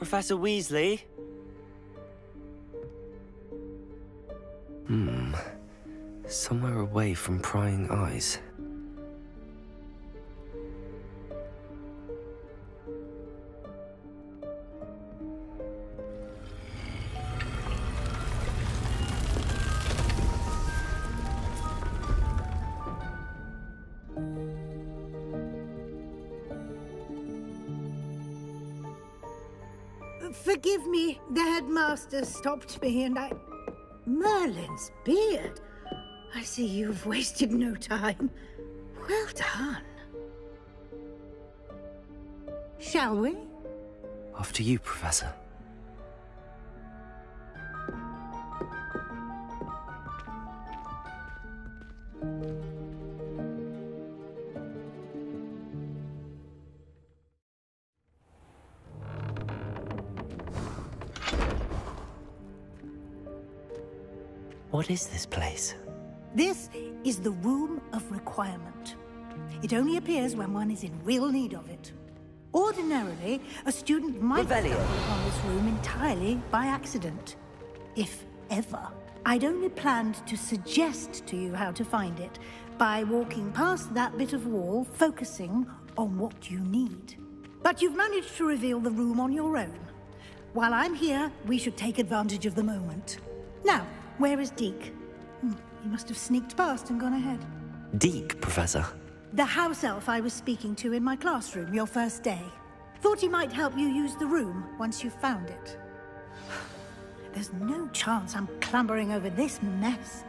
Professor Weasley? Somewhere away from prying eyes. Forgive me, the headmaster stopped me and I... Merlin's beard. I see you've wasted no time. Well done. Shall we? After you, Professor. What is this place? This is the Room of Requirement. It only appears when one is in real need of it. Ordinarily, a student might stumble upon this room entirely by accident. If ever. I'd only planned to suggest to you how to find it by walking past that bit of wall, focusing on what you need. But you've managed to reveal the room on your own. While I'm here, we should take advantage of the moment. Now, where is Deke? He must have sneaked past and gone ahead. Deke, Professor. The house elf I was speaking to in my classroom your first day. Thought he might help you use the room once you've found it. There's no chance I'm clambering over this mess.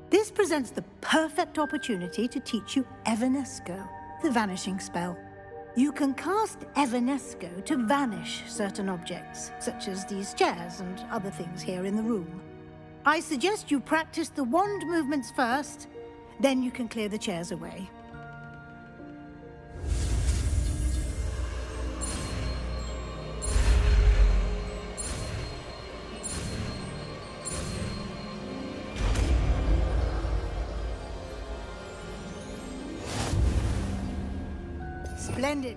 This presents the perfect opportunity to teach you Evanesco, the vanishing spell. You can cast Evanesco to vanish certain objects, such as these chairs and other things here in the room. I suggest you practice the wand movements first, then you can clear the chairs away. Splendid.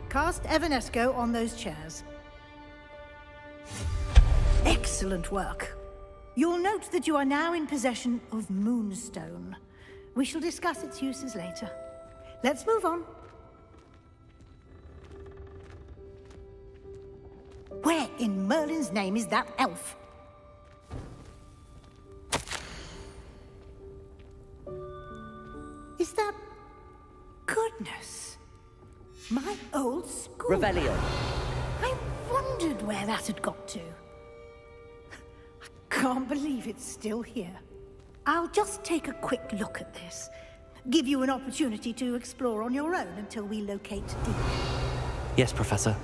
Cast Evanesco on those chairs. Excellent work. You'll note that you are now in possession of Moonstone. We shall discuss its uses later. Let's move on. Where in Merlin's name is that elf? Is that... Goodness. My old school. Revelio. I wondered where that had got to. I can't believe it's still here. I'll just take a quick look at this. Give you an opportunity to explore on your own until we locate Deke. Yes, Professor.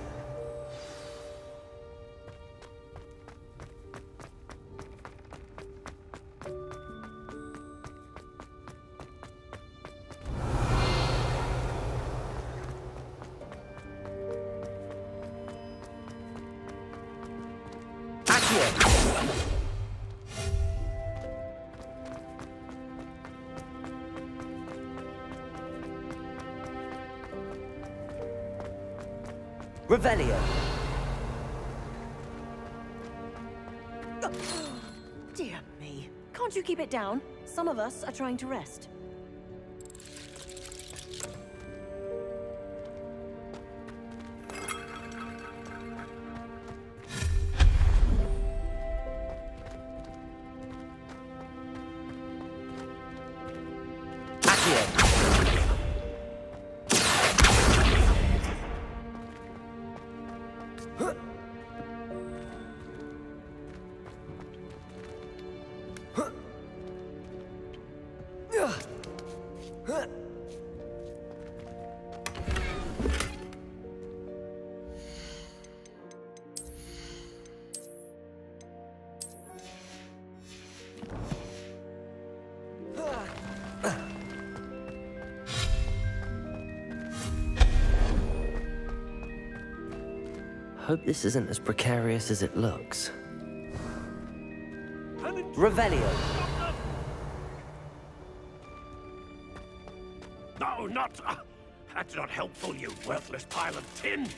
Revelio. Dear me. Can't you keep it down? Some of us are trying to rest. Hope this isn't as precarious as it looks. Revelio. No, not... that's not helpful, you worthless pile of tin.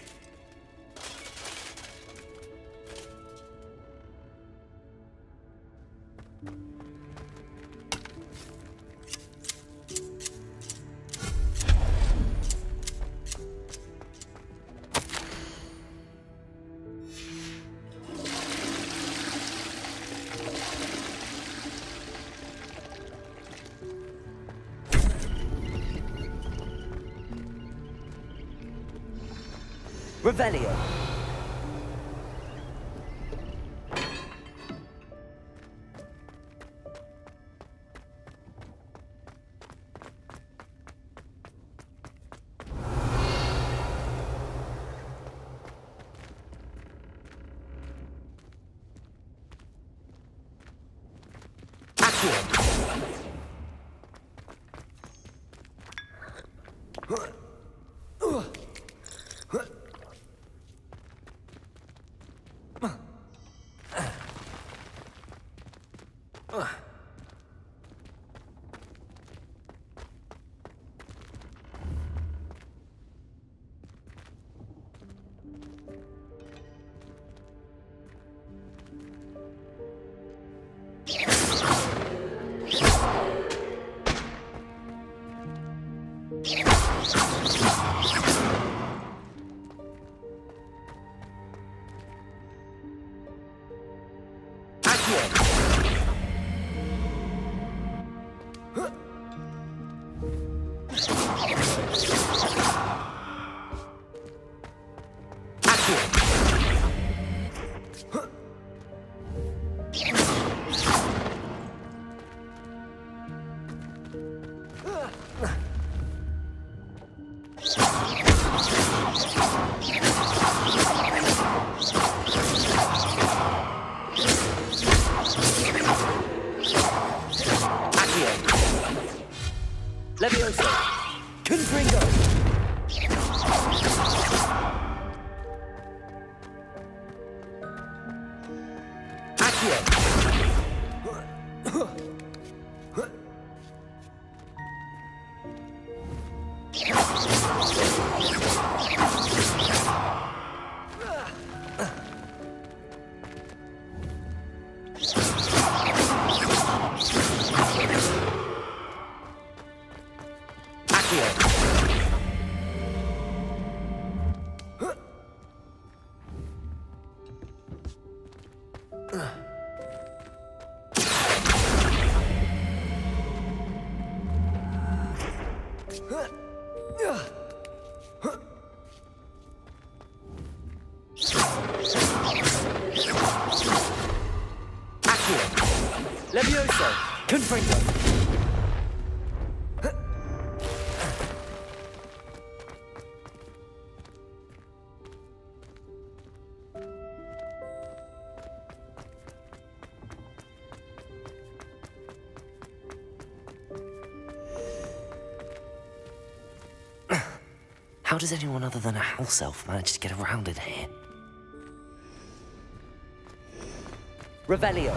Revelio. How does anyone other than a house elf manage to get around in here? Revelio.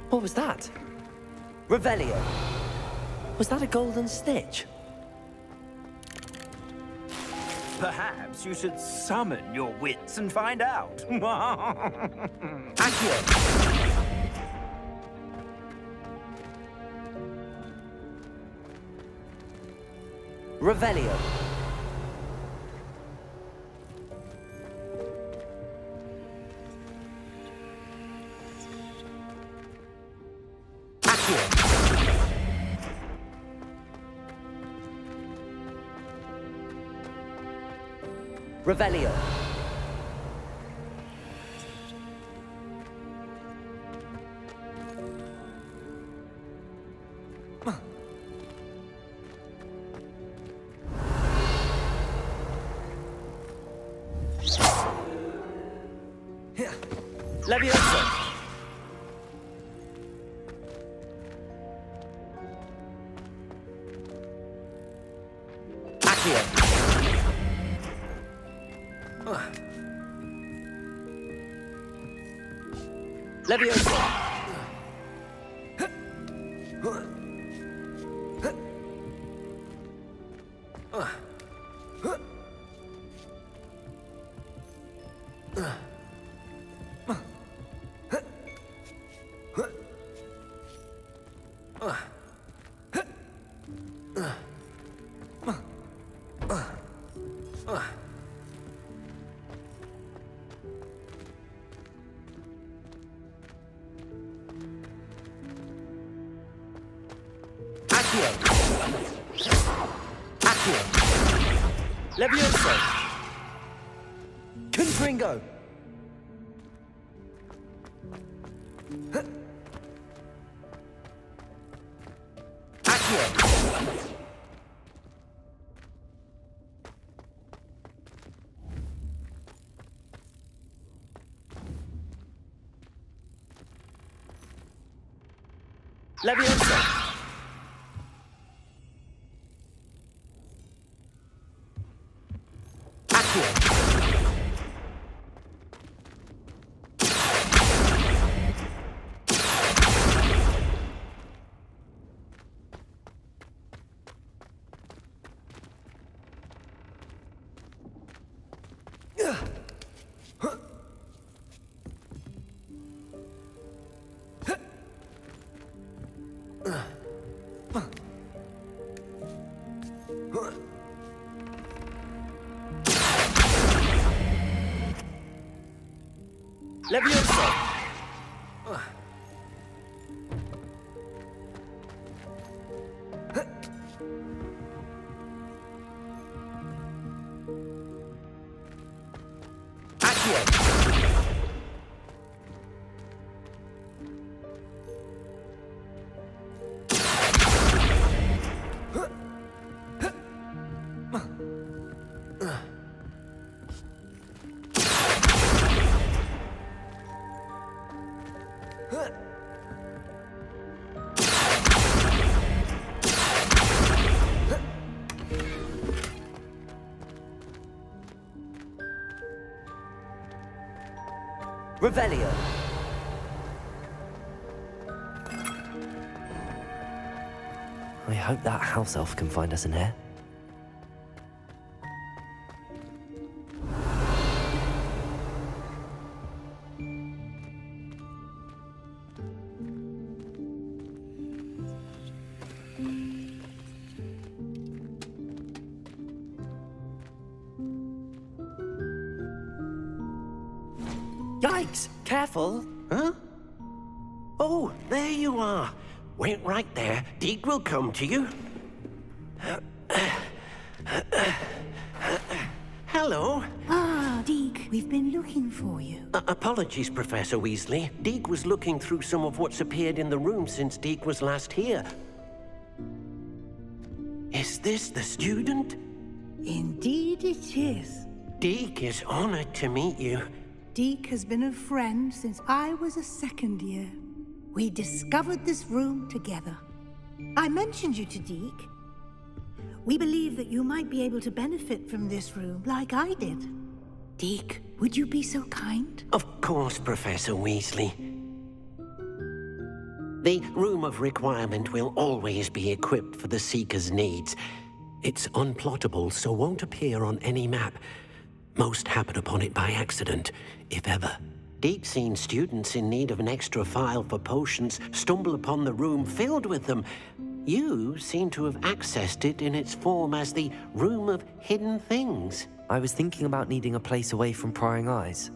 What was that? Revelio. Was that a golden snitch? Perhaps you should summon your wits and find out. Accio. Revelio. Accio. Revelio. Levioso. Accio. Levioso. Levioso! Confringo! Accio! Levioso! Levioso! Revelio. I hope that house elf can find us in here. Yikes! Careful! Huh? Oh, there you are. Wait right there. Deke will come to you. Hello. Ah, Deke, we've been looking for you. Apologies, Professor Weasley. Deke was looking through some of what's appeared in the room since Deke was last here. Is this the student? Indeed it is. Deke is honored to meet you. Deke has been a friend since I was a second year. We discovered this room together. I mentioned you to Deke. We believe that you might be able to benefit from this room like I did. Deke, would you be so kind? Of course, Professor Weasley. The Room of Requirement will always be equipped for the Seeker's needs. It's unplottable, so won't appear on any map. Most happen upon it by accident, if ever. Deke's seen students in need of an extra file for potions stumble upon the room filled with them. You seem to have accessed it in its form as the Room of Hidden Things. I was thinking about needing a place away from prying eyes.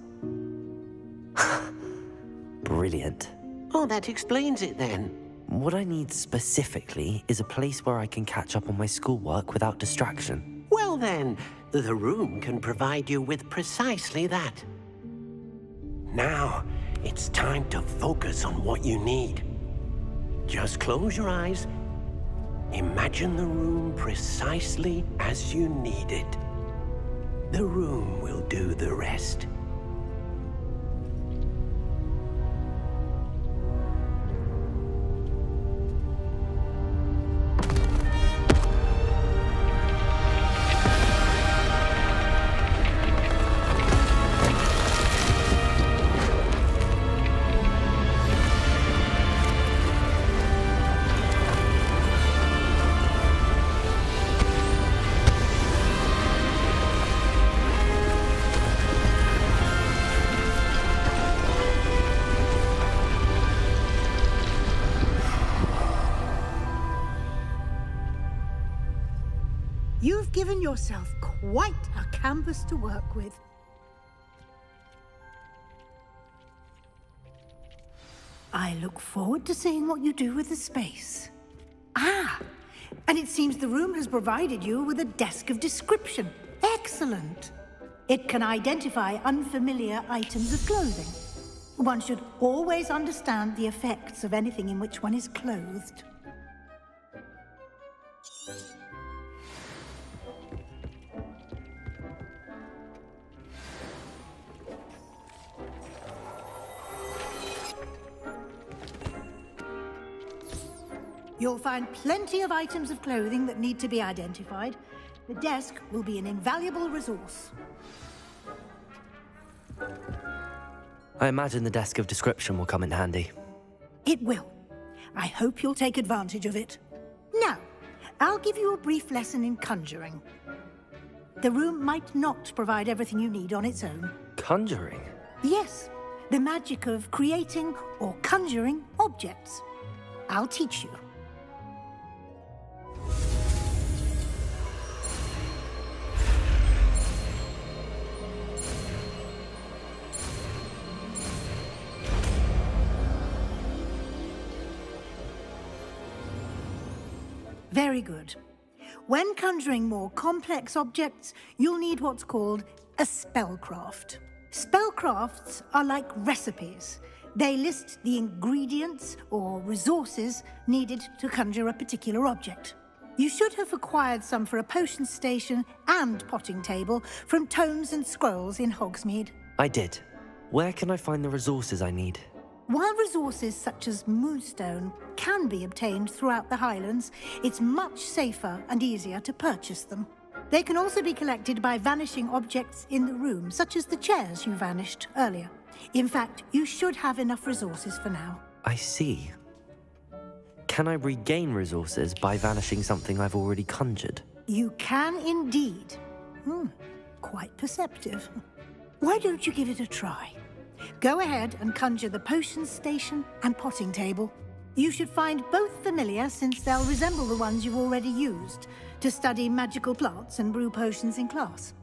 Brilliant. Oh, that explains it then. What I need specifically is a place where I can catch up on my schoolwork without distraction. Well then, the room can provide you with precisely that. Now, it's time to focus on what you need. Just close your eyes. Imagine the room precisely as you need it. The room will do the rest. given yourself quite a canvas to work with. I look forward to seeing what you do with the space. Ah, and it seems the room has provided you with a desk of description. Excellent. It can identify unfamiliar items of clothing. One should always understand the effects of anything in which one is clothed. You'll find plenty of items of clothing that need to be identified. The desk will be an invaluable resource. I imagine the desk of description will come in handy. It will. I hope you'll take advantage of it. Now, I'll give you a brief lesson in conjuring. The room might not provide everything you need on its own. Conjuring? Yes, the magic of creating or conjuring objects. I'll teach you. Very good. When conjuring more complex objects, you'll need what's called a spellcraft. Spellcrafts are like recipes. They list the ingredients or resources needed to conjure a particular object. You should have acquired some for a potion station and potting table from tomes and scrolls in Hogsmeade. I did. Where can I find the resources I need? While resources such as moonstone can be obtained throughout the Highlands, it's much safer and easier to purchase them. They can also be collected by vanishing objects in the room, such as the chairs you vanished earlier. In fact, you should have enough resources for now. I see. Can I regain resources by vanishing something I've already conjured? You can indeed. Quite perceptive. Why don't you give it a try? Go ahead and conjure the potion station and potting table. You should find both familiar, since they'll resemble the ones you've already used to study magical plants and brew potions in class.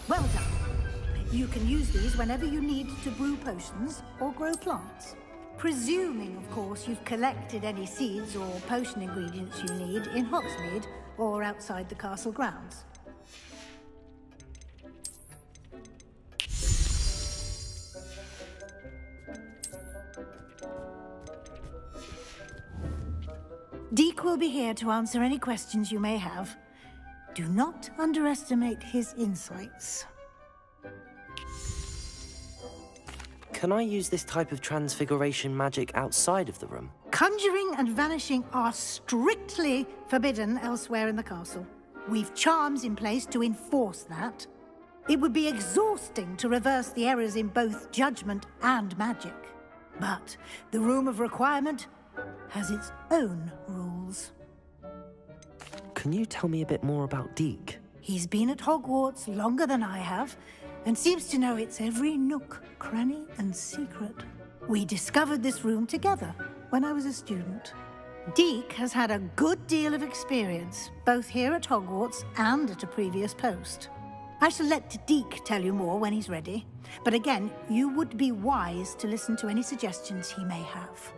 Well done. You can use these whenever you need to brew potions or grow plants. Presuming, of course, you've collected any seeds or potion ingredients you need in Hogsmeade or outside the castle grounds. Deke will be here to answer any questions you may have. Do not underestimate his insights. Can I use this type of transfiguration magic outside of the room? Conjuring and vanishing are strictly forbidden elsewhere in the castle. We've charms in place to enforce that. It would be exhausting to reverse the errors in both judgment and magic. But the Room of Requirement has its own rules. Can you tell me a bit more about Deke? He's been at Hogwarts longer than I have, and seems to know its every nook, cranny, and secret. We discovered this room together when I was a student. Deke has had a good deal of experience, both here at Hogwarts and at a previous post. I shall let Deke tell you more when he's ready, but again, you would be wise to listen to any suggestions he may have.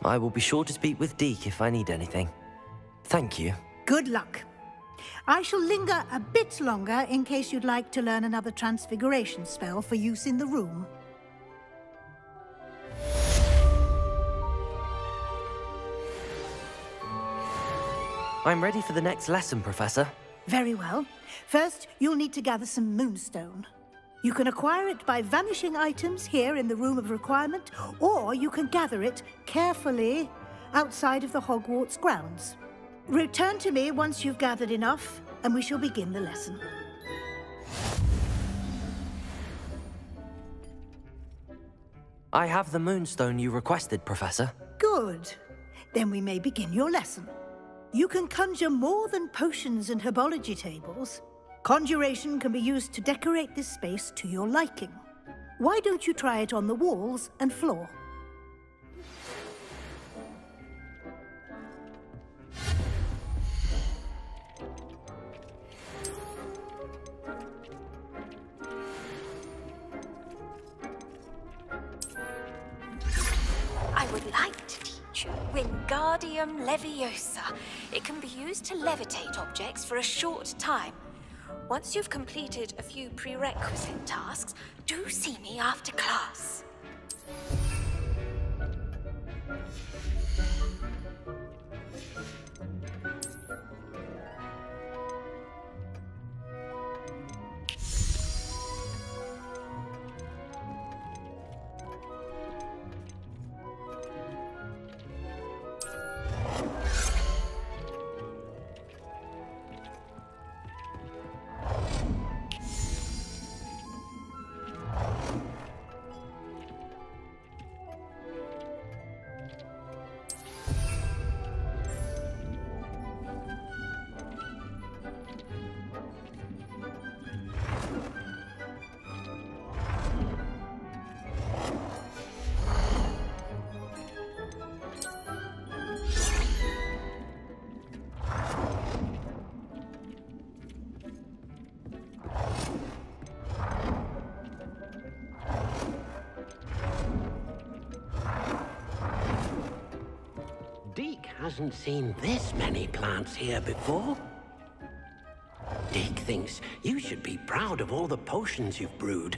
I will be sure to speak with Deke if I need anything. Thank you. Good luck. I shall linger a bit longer in case you'd like to learn another transfiguration spell for use in the room. I'm ready for the next lesson, Professor. Very well. First, you'll need to gather some moonstone. You can acquire it by vanishing items here in the Room of Requirement, or you can gather it carefully outside of the Hogwarts grounds. Return to me once you've gathered enough, and we shall begin the lesson. I have the moonstone you requested, Professor. Good. Then we may begin your lesson. You can conjure more than potions and herbology tables. Conjuration can be used to decorate this space to your liking. Why don't you try it on the walls and floor? I would like to teach you Wingardium Leviosa. It can be used to levitate objects for a short time. Once you've completed a few prerequisite tasks, do see me after class. Deke hasn't seen this many plants here before. Deke thinks you should be proud of all the potions you've brewed.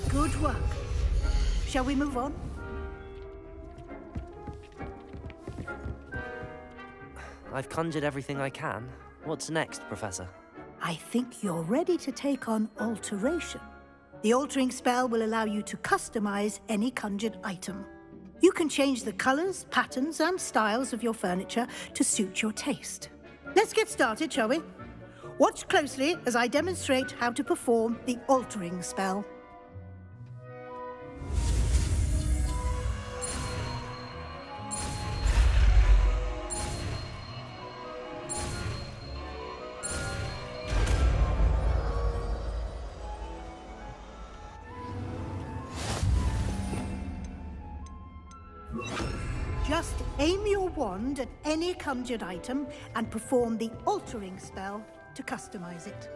Good work. Shall we move on? I've conjured everything I can. What's next, Professor? I think you're ready to take on alteration. The altering spell will allow you to customize any conjured item. You can change the colors, patterns, and styles of your furniture to suit your taste. Let's get started, shall we? Watch closely as I demonstrate how to perform the altering spell. Just aim your wand at any conjured item and perform the altering spell to customize it.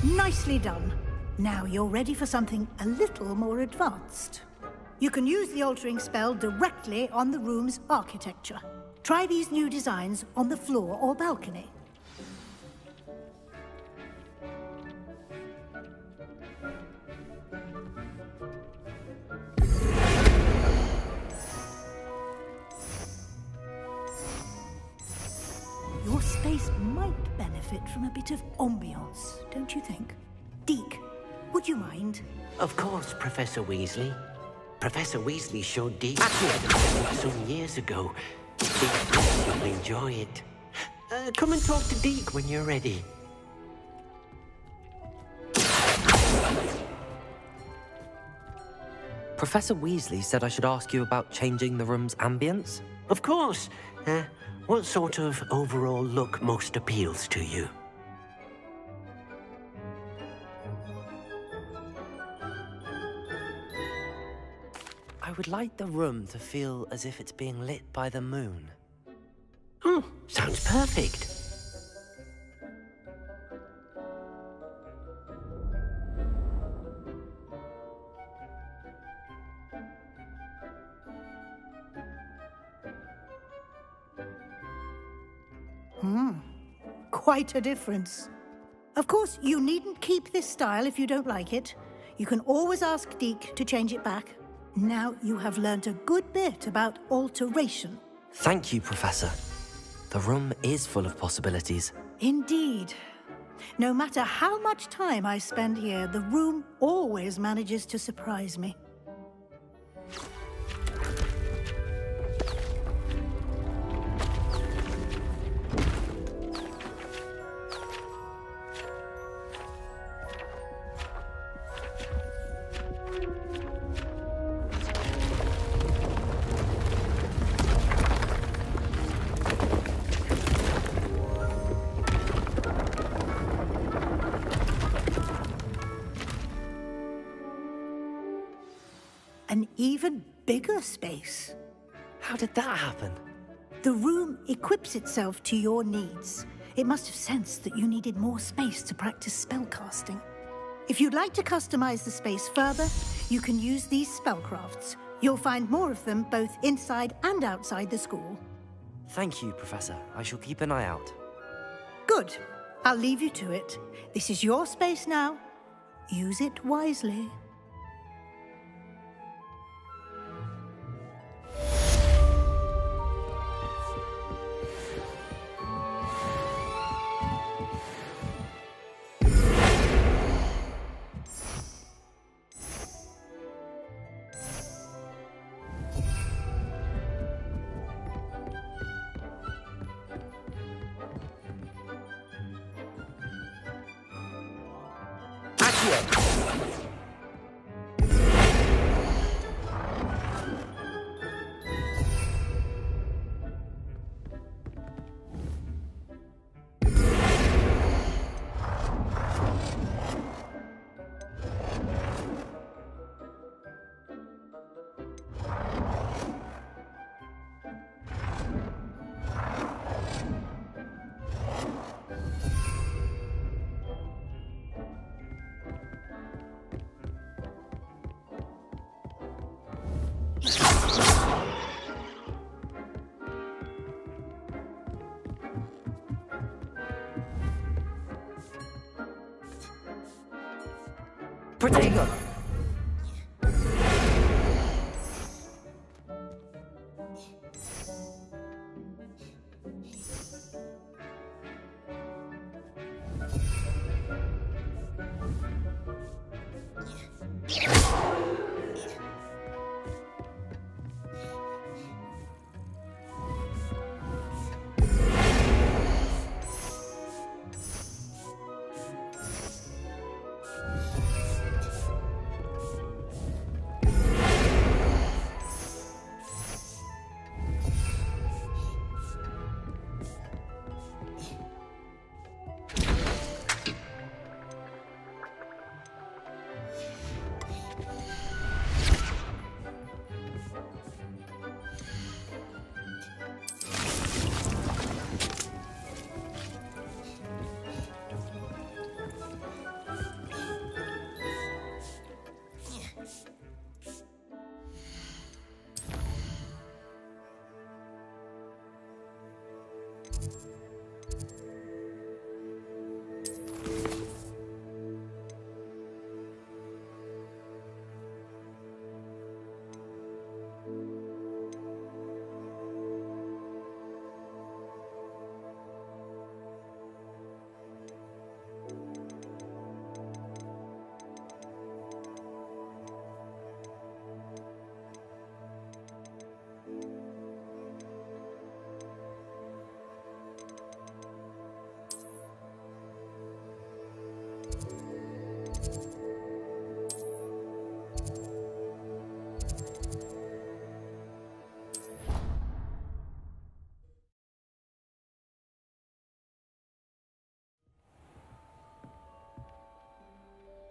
Nicely done. Now you're ready for something a little more advanced. You can use the altering spell directly on the room's architecture. Try these new designs on the floor or balcony. Your space might benefit from a bit of ambiance, don't you think? Deke, would you mind? Of course, Professor Weasley. Professor Weasley showed Deke some years ago. You'll enjoy it. Come and talk to Deke when you're ready. Professor Weasley said I should ask you about changing the room's ambience? Of course. What sort of overall look most appeals to you? I would like the room to feel as if it's being lit by the moon. Oh, sounds perfect. quite a difference. Of course, you needn't keep this style if you don't like it. You can always ask Deke to change it back. Now you have learned a good bit about alteration. Thank you, Professor. The room is full of possibilities. Indeed. No matter how much time I spend here, the room always manages to surprise me. An even bigger space. How did that happen? The room equips itself to your needs. It must have sensed that you needed more space to practice spellcasting. If you'd like to customize the space further, you can use these spellcrafts. You'll find more of them both inside and outside the school. Thank you, Professor. I shall keep an eye out. Good. I'll leave you to it. This is your space now. Use it wisely. Protego!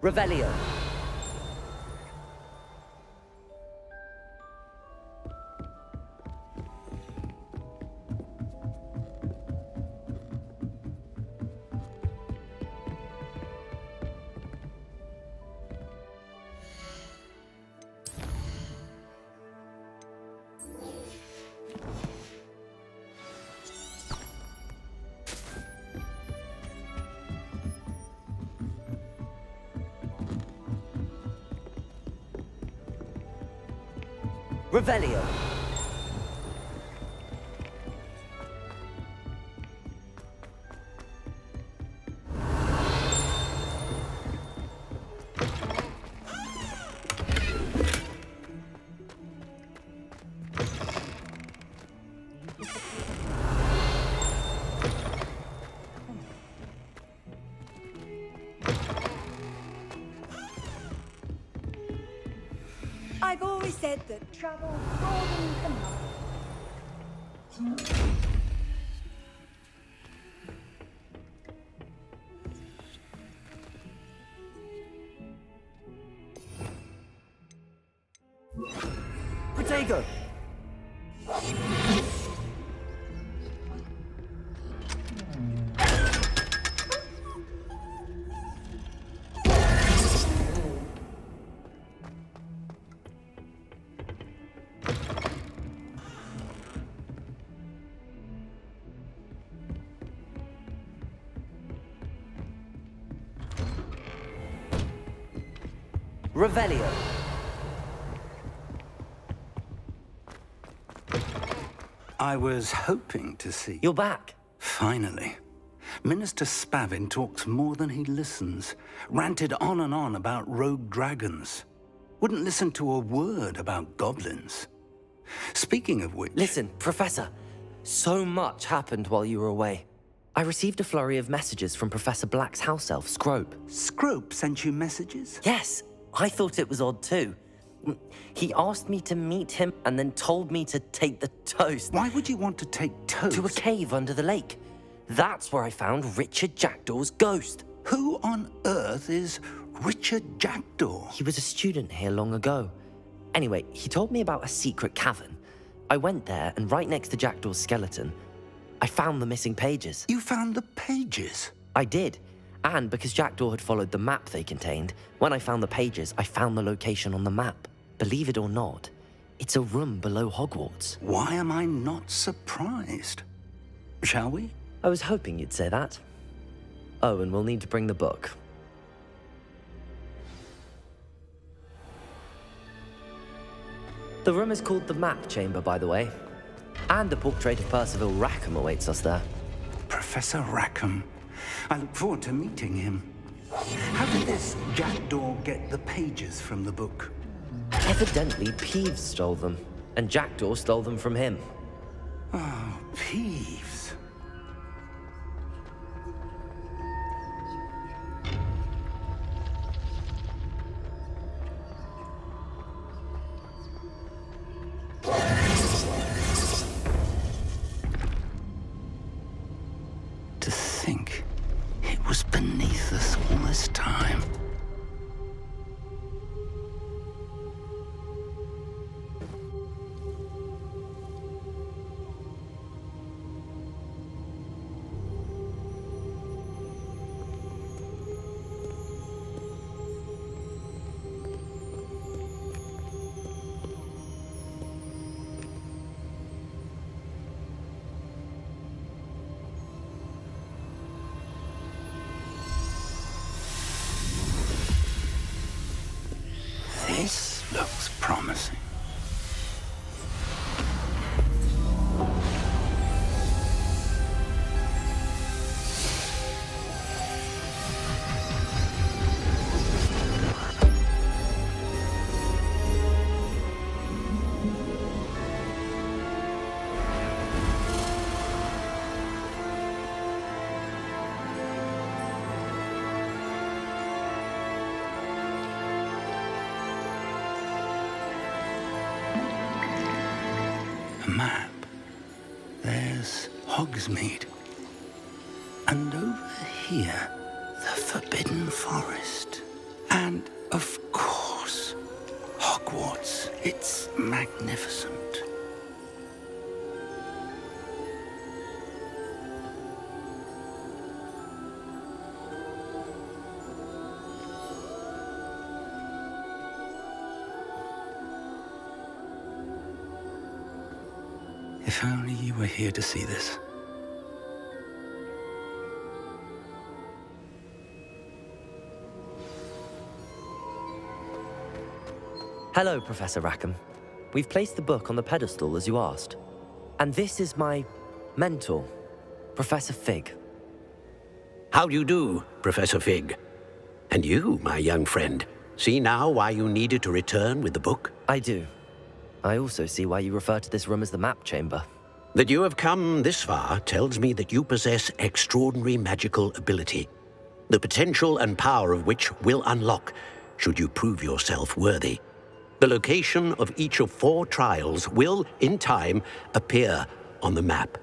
Revelio. Revelio. I've always said that travel broadens the mind. Protego. Revelio. I was hoping to see... You're back. Finally. Minister Spavin talks more than he listens. Ranted on and on about rogue dragons. Wouldn't listen to a word about goblins. Speaking of which... Listen, Professor. So much happened while you were away. I received a flurry of messages from Professor Black's house elf, Scrope. Scrope sent you messages? Yes, I thought it was odd too. He asked me to meet him and then told me to take the toast. Why would you want to take toast? To a cave under the lake. That's where I found Richard Jackdaw's ghost. Who on earth is Richard Jackdaw? He was a student here long ago. Anyway, he told me about a secret cavern. I went there, and right next to Jackdaw's skeleton, I found the missing pages. You found the pages? I did. And because Jackdaw had followed the map they contained, when I found the pages, I found the location on the map. Believe it or not, it's a room below Hogwarts. Why am I not surprised? Shall we? I was hoping you'd say that. Oh, and we'll need to bring the book. The room is called the Map Chamber, by the way. And a portrait of Percival Rackham awaits us there. Professor Rackham. I look forward to meeting him. How did this Jackdaw get the pages from the book? Evidently, Peeves stole them, and Jackdaw stole them from him. Oh, Peeves. To think it was beneath us all this time. This looks promising. A map. There's Hogsmeade. And over here, the Forbidden Forest. And, of course, Hogwarts. It's magnificent. If only you were here to see this. Hello, Professor Rackham. we've placed the book on the pedestal as you asked. And this is my mentor, Professor Fig. How do you do, Professor Fig? And you, my young friend, see now why you needed to return with the book? I do. I also see why you refer to this room as the map chamber. That you have come this far tells me that you possess extraordinary magical ability, the potential and power of which will unlock should you prove yourself worthy. The location of each of 4 trials will, in time, appear on the map.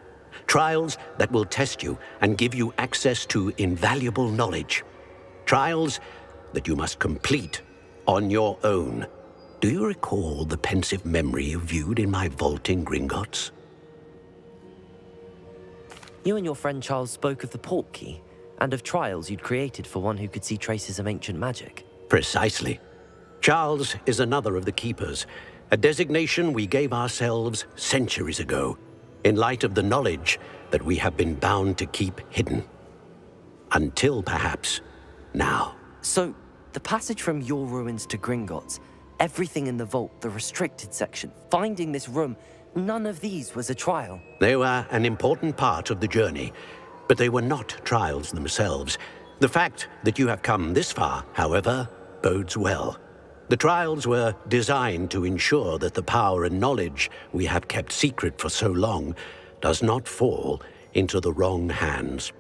Trials that will test you and give you access to invaluable knowledge. Trials that you must complete on your own. Do you recall the pensive memory you viewed in my vault in Gringotts? You and your friend Charles spoke of the port key and of trials you'd created for one who could see traces of ancient magic. Precisely. Charles is another of the Keepers, a designation we gave ourselves centuries ago, in light of the knowledge that we have been bound to keep hidden. Until, perhaps, now. So, the passage from your ruins to Gringotts, everything in the vault, the restricted section, finding this room, none of these was a trial. They were an important part of the journey, but they were not trials themselves. The fact that you have come this far, however, bodes well. The trials were designed to ensure that the power and knowledge we have kept secret for so long does not fall into the wrong hands.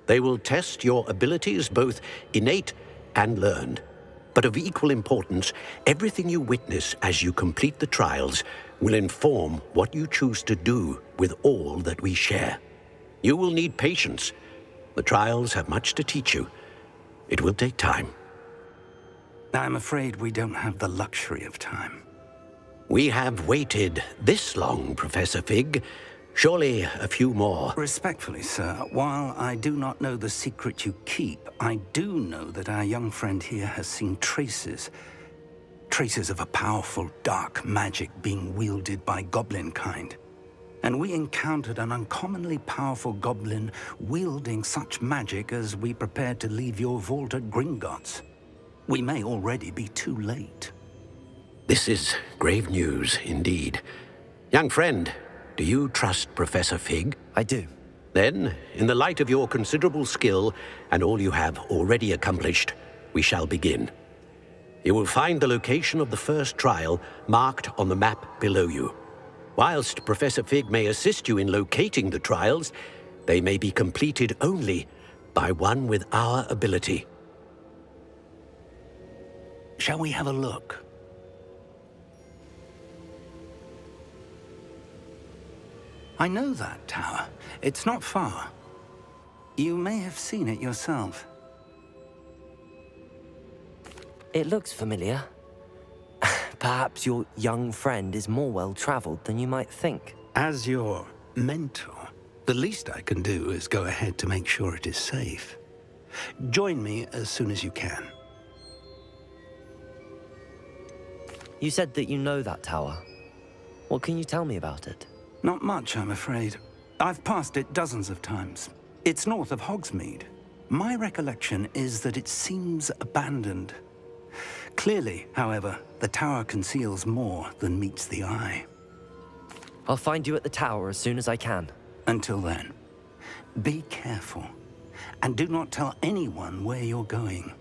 They will test your abilities, both innate and learned. But of equal importance, everything you witness as you complete the trials will inform what you choose to do with all that we share. You will need patience. The trials have much to teach you. It will take time. I'm afraid we don't have the luxury of time. We have waited this long, Professor Fig. Surely a few more. Respectfully, sir, while I do not know the secret you keep, I do know that our young friend here has seen traces of a powerful dark magic being wielded by goblin kind. And we encountered an uncommonly powerful goblin wielding such magic as we prepared to leave your vault at Gringotts. We may already be too late. This is grave news indeed. Young friend, do you trust Professor Fig? I do. Then, in the light of your considerable skill and all you have already accomplished, we shall begin. You will find the location of the first trial marked on the map below you. Whilst Professor Fig may assist you in locating the trials, they may be completed only by one with our ability. Shall we have a look? I know that tower. It's not far. You may have seen it yourself. It looks familiar. Perhaps your young friend is more well-traveled than you might think. As your mentor, the least I can do is go ahead to make sure it is safe. Join me as soon as you can. You said that you know that tower. What can you tell me about it? Not much, I'm afraid. I've passed it dozens of times. It's north of Hogsmeade. My recollection is that it seems abandoned. Clearly, however, the tower conceals more than meets the eye. I'll find you at the tower as soon as I can. Until then, be careful, and do not tell anyone where you're going.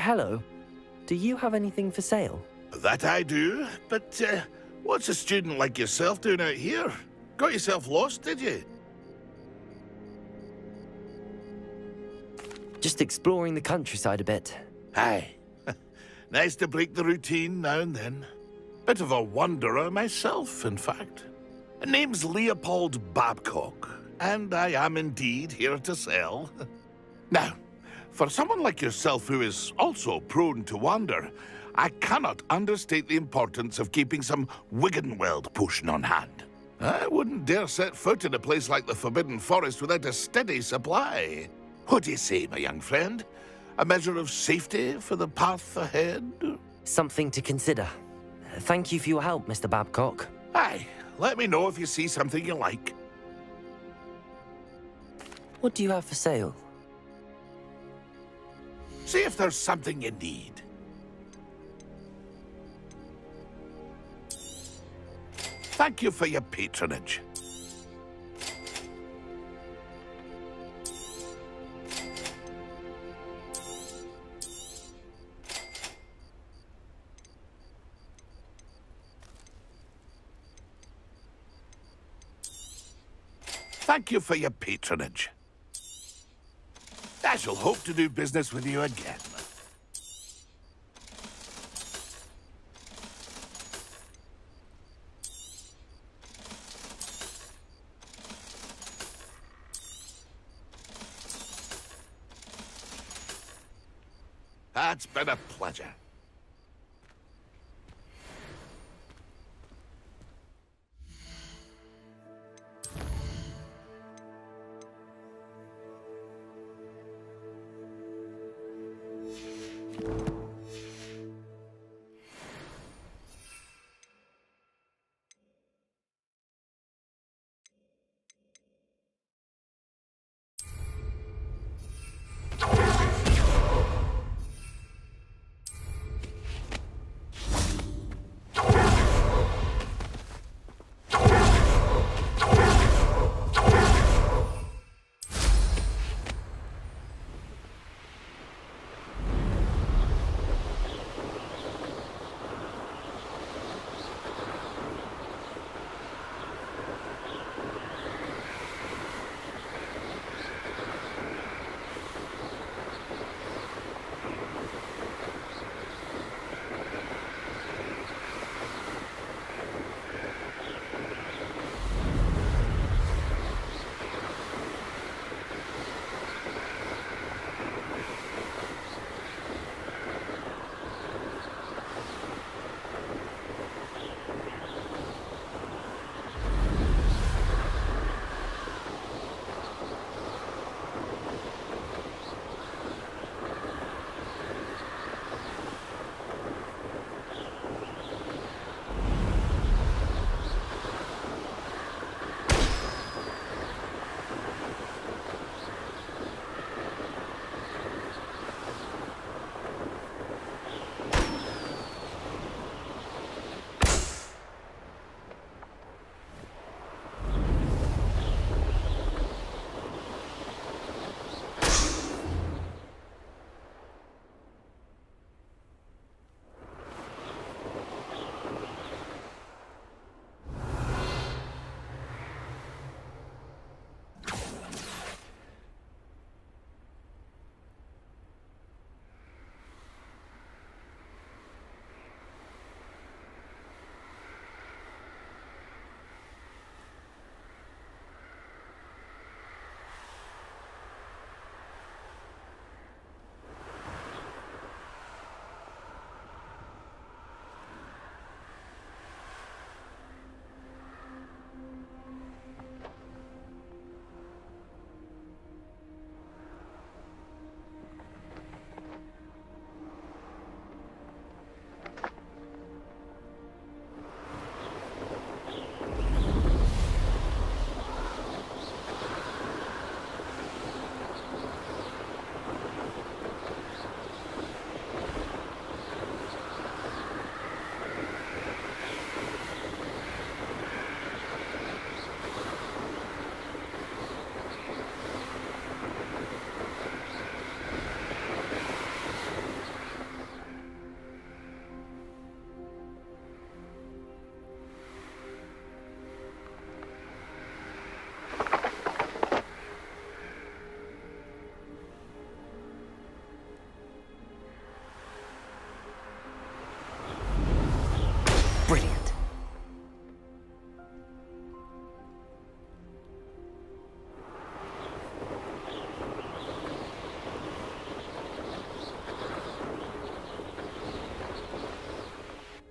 Hello. Do you have anything for sale? That I do, but what's a student like yourself doing out here? Got yourself lost, did you? Just exploring the countryside a bit. Aye. Nice to break the routine now and then. Bit of a wanderer myself, in fact. Name's Leopold Babcock. and I am indeed here to sell. Now, for someone like yourself who is also prone to wander, I cannot understate the importance of keeping some Wiggenweld potion on hand. I wouldn't dare set foot in a place like the Forbidden Forest without a steady supply. What do you say, my young friend? A measure of safety for the path ahead? Something to consider. Thank you for your help, Mr. Babcock. Aye, let me know if you see something you like. What do you have for sale? See if there's something you need. Thank you for your patronage. Thank you for your patronage. I shall hope to do business with you again. That's been a pleasure.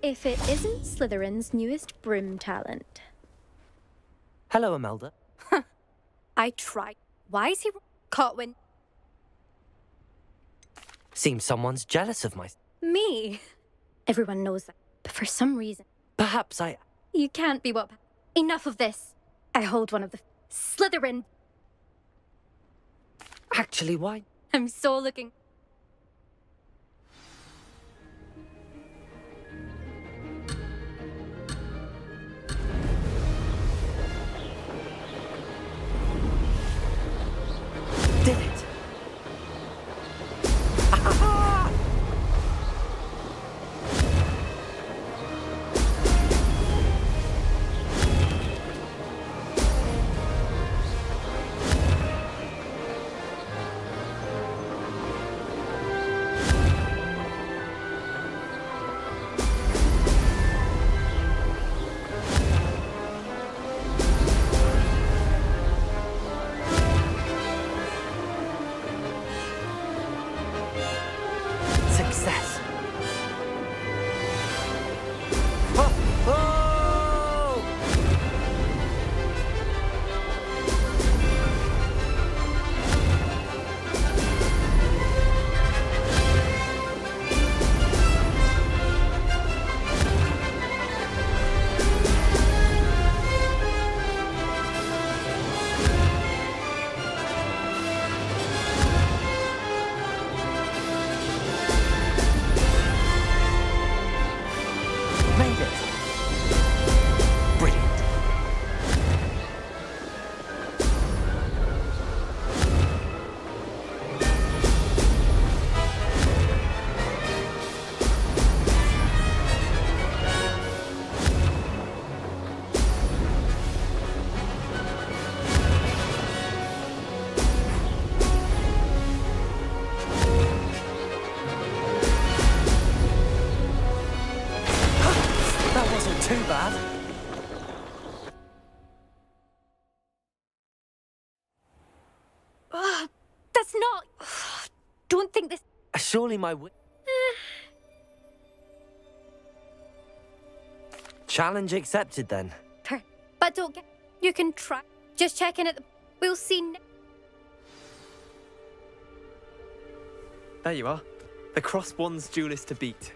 if it isn't Slytherin's newest broom talent. Hello, Imelda. I tried. Why is he caught when... Seems someone's jealous of my... Me? Everyone knows that. But for some reason... Perhaps I... You can't be what... Enough of this. I hold one of the... Slytherin... Actually, why? I'm so looking... Did it? Success. Oh! Oh! Made it. Brilliant. That wasn't too bad. That's not... Don't think this... Surely my... Challenge accepted, then. But don't get... You can try. Just check in at the... We'll see... There you are. The Crosswands duelist to beat.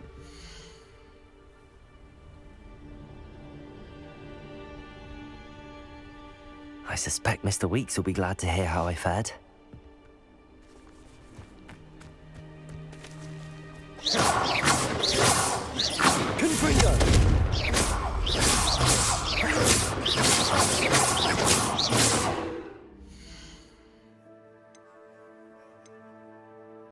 I suspect Mr. Weeks will be glad to hear how I fared.